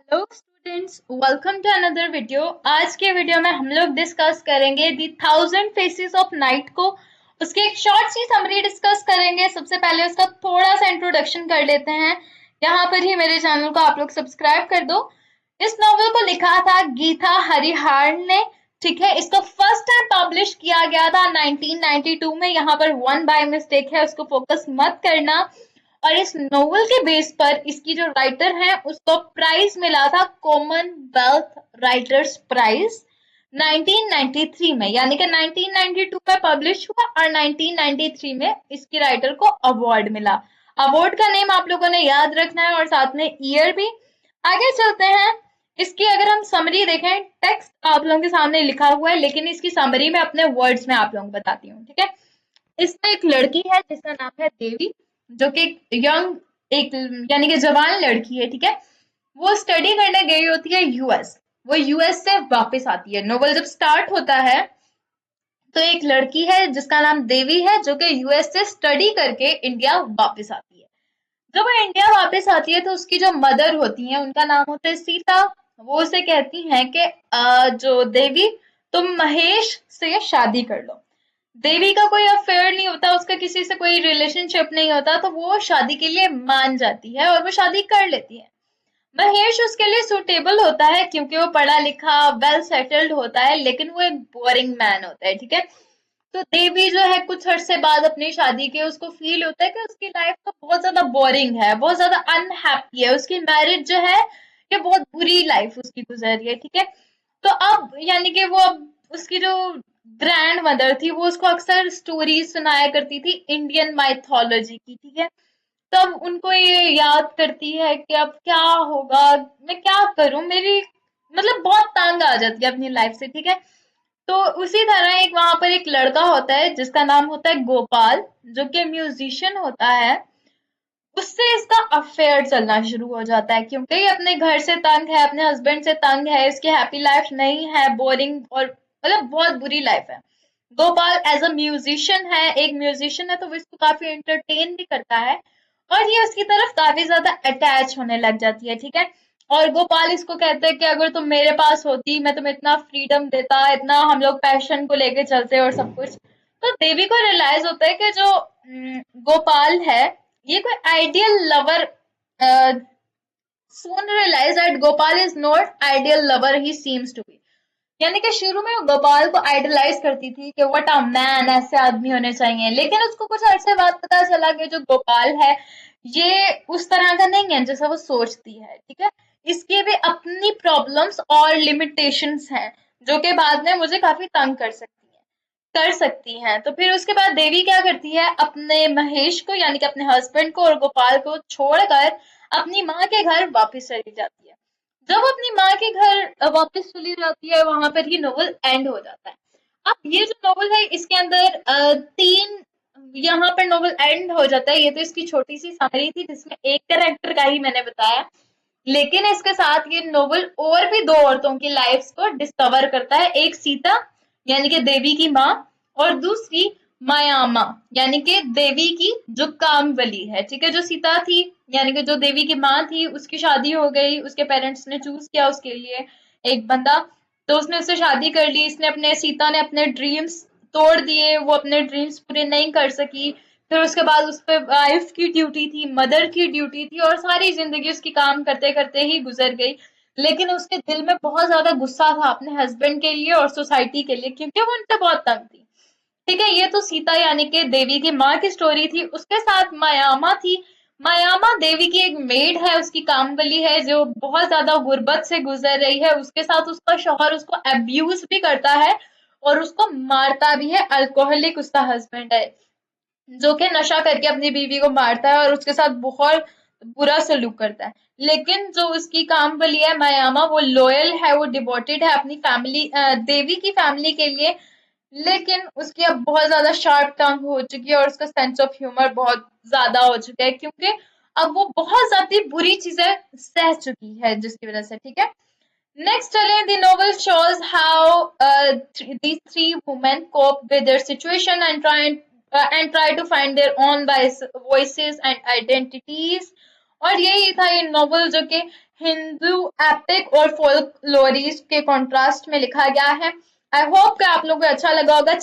Hello students, welcome to another video. आज के video में हम लोग डिस्कस करेंगे दी 1000 फेसेस ऑफ नाइट को। उसकी एक शॉर्ट सी समरी डिस्कस करेंगे। सबसे पहले उसका थोड़ा सा इंट्रोडक्शन कर लेते हैं। यहाँ पर ही मेरे चैनल को आप लोग सब्सक्राइब कर दो। इस नॉवल को लिखा था गीता हरिहर ने। ठीक है, इसको फर्स्ट टाइम पब्लिश किया गया था 1992 में। यहाँ पर वन बाय मिस्टेक है, उसको फोकस मत करना। और इस नोवेल के बेस पर इसकी जो राइटर है उसको प्राइज मिला था कॉमनवेल्थ राइटर्स प्राइज 1993 में, यानी कि 1992 में पब्लिश हुआ और 1993 में इसकी राइटर को अवार्ड मिला। अवार्ड का नेम आप लोगों ने याद रखना है और साथ में ईयर भी। आगे चलते हैं। इसकी अगर हम समरी देखें, टेक्स्ट आप लोगों के सामने लिखा हुआ है, लेकिन इसकी समरी में अपने वर्ड्स में आप लोगों को बताती हूँ। ठीक है, इसमें एक लड़की है जिसका नाम है देवी, जो कि यंग एक यानी कि जवान लड़की है। ठीक है, वो स्टडी करने गई होती है यूएस। वो यूएस से वापस आती है। नोवेल जब स्टार्ट होता है तो एक लड़की है जिसका नाम देवी है, जो कि यूएस से स्टडी करके इंडिया वापस आती है। जब वो इंडिया वापस आती है तो उसकी जो मदर होती हैं उनका नाम होता है सीता। वो उसे कहती हैं कि जो देवी, तुम महेश से शादी कर लो। देवी का कोई अफेयर नहीं होता, उसका किसी से कोई रिलेशनशिप नहीं होता, तो वो शादी के लिए मान जाती है और वो शादी कर लेती है। महेश उसके लिए सुटेबल होता है क्योंकि वो पढ़ा लिखा वेल सेटल्ड होता है, लेकिन वो एक बोरिंग मैन होता है। ठीक है, तो देवी जो है कुछ अरसे बाद अपनी शादी के उसको फील होता है कि उसकी लाइफ तो बहुत ज्यादा बोरिंग है, बहुत ज्यादा अनहैप्पी है। उसकी मैरिज जो है ये बहुत बुरी लाइफ उसकी गुजर रही है। ठीक है, तो अब यानी कि वो अब उसकी जो ग्रैंड मदर थी वो उसको अक्सर स्टोरीज सुनाया करती थी इंडियन माइथोलॉजी की। ठीक है, तब उनको ये याद करती है कि अब क्या होगा, मैं क्या करूं, मेरी मतलब बहुत तंग आ जाती है अपनी लाइफ से। ठीक है, तो उसी तरह एक वहां पर एक लड़का होता है जिसका नाम होता है गोपाल, जो कि म्यूजिशियन होता है। उससे इसका अफेयर चलना शुरू हो जाता है क्योंकि ये अपने घर से तंग है, अपने हस्बैंड से तंग है, इसकी हैप्पी लाइफ नहीं है, बोरिंग और मतलब बहुत बुरी लाइफ है। गोपाल एज अ म्यूजिशियन है, एक म्यूजिशियन है, तो वो इसको काफी एंटरटेन भी करता है और ये उसकी तरफ काफी ज्यादा अटैच होने लग जाती है। ठीक है, और गोपाल इसको कहते हैं कि अगर तुम मेरे पास होती, मैं तुम्हें इतना फ्रीडम देता, इतना हम लोग पैशन को लेके चलते और सब कुछ। तो देवी को रियलाइज होता है कि जो गोपाल है ये कोई ideal lover, soon realize that Gopal is not ideal lover he seems to be। यानी कि शुरू में वो गोपाल को आइडलाइज करती थी कि व्हाट अ मैन, ऐसे आदमी होने चाहिए, लेकिन उसको कुछ अरसे बाद पता चला कि जो गोपाल है ये उस तरह का नहीं है जैसा वो सोचती है। ठीक है, इसकी भी अपनी प्रॉब्लम्स और लिमिटेशंस हैं जो कि बाद में मुझे काफी तंग कर सकती हैं। तो फिर उसके बाद देवी क्या करती है, अपने महेश को यानी कि अपने हस्बैंड को और गोपाल को छोड़कर अपनी माँ के घर वापस चली जाती है। जब वो अपनी माँ के घर वापस चली जाती है वहां पर ही नोवेल एंड हो जाता है। अब ये जो नोवेल है इसके अंदर तीन, यहाँ पर नोवेल एंड हो जाता है। ये तो इसकी छोटी सी समरी थी जिसमें एक कैरेक्टर का ही मैंने बताया, लेकिन इसके साथ ये नोवेल और भी दो औरतों की लाइफ्स को डिस्कवर करता है। एक सीता यानी कि देवी की माँ, और दूसरी मायामा यानी कि देवी की जो कामवली है। ठीक है, जो सीता थी यानी कि जो देवी की माँ थी उसकी शादी हो गई, उसके पेरेंट्स ने चूज किया उसके लिए एक बंदा, तो उसने उससे शादी कर ली। इसने अपने सीता ने अपने ड्रीम्स तोड़ दिए, वो अपने ड्रीम्स पूरे नहीं कर सकी। फिर उसके बाद उस पर वाइफ की ड्यूटी थी, मदर की ड्यूटी थी, और सारी जिंदगी उसकी काम करते करते ही गुजर गई। लेकिन उसके दिल में बहुत ज्यादा गुस्सा था अपने हस्बैंड के लिए और सोसाइटी के लिए, क्योंकि वो उनसे बहुत तंग थी। ठीक है, ये तो सीता यानी कि देवी की माँ की स्टोरी थी। उसके साथ मायामा थी। मायामा देवी की एक मेड है, उसकी कामवली है, जो बहुत ज्यादा गुर्बत से गुजर रही है। उसके साथ उसका शौहर उसको अब्यूज भी करता है और उसको मारता भी है। अल्कोहलिक उसका हस्बैंड है जो कि नशा करके अपनी बीवी को मारता है और उसके साथ बहुत बुरा सलूक करता है। लेकिन जो उसकी कामवाली है मायामा, वो लॉयल है, वो डिवोटेड है अपनी फैमिली, देवी की फैमिली के लिए। लेकिन उसकी अब बहुत ज्यादा शार्प टंग हो चुकी है और उसका सेंस ऑफ ह्यूमर बहुत ज्यादा हो चुका है, क्योंकि अब वो बहुत ज्यादा बुरी चीजें सह चुकी है जिसकी वजह से। ठीक है, नेक्स्ट चले। The novel shows how these three women cope with their situation and try to find their own voices and identities। और यही था ये नोवेल जो कि हिंदू एपिक और फोल्कलोरीज के कॉन्ट्रास्ट में लिखा गया है। आई होप कि आप लोगों को अच्छा लगा होगा।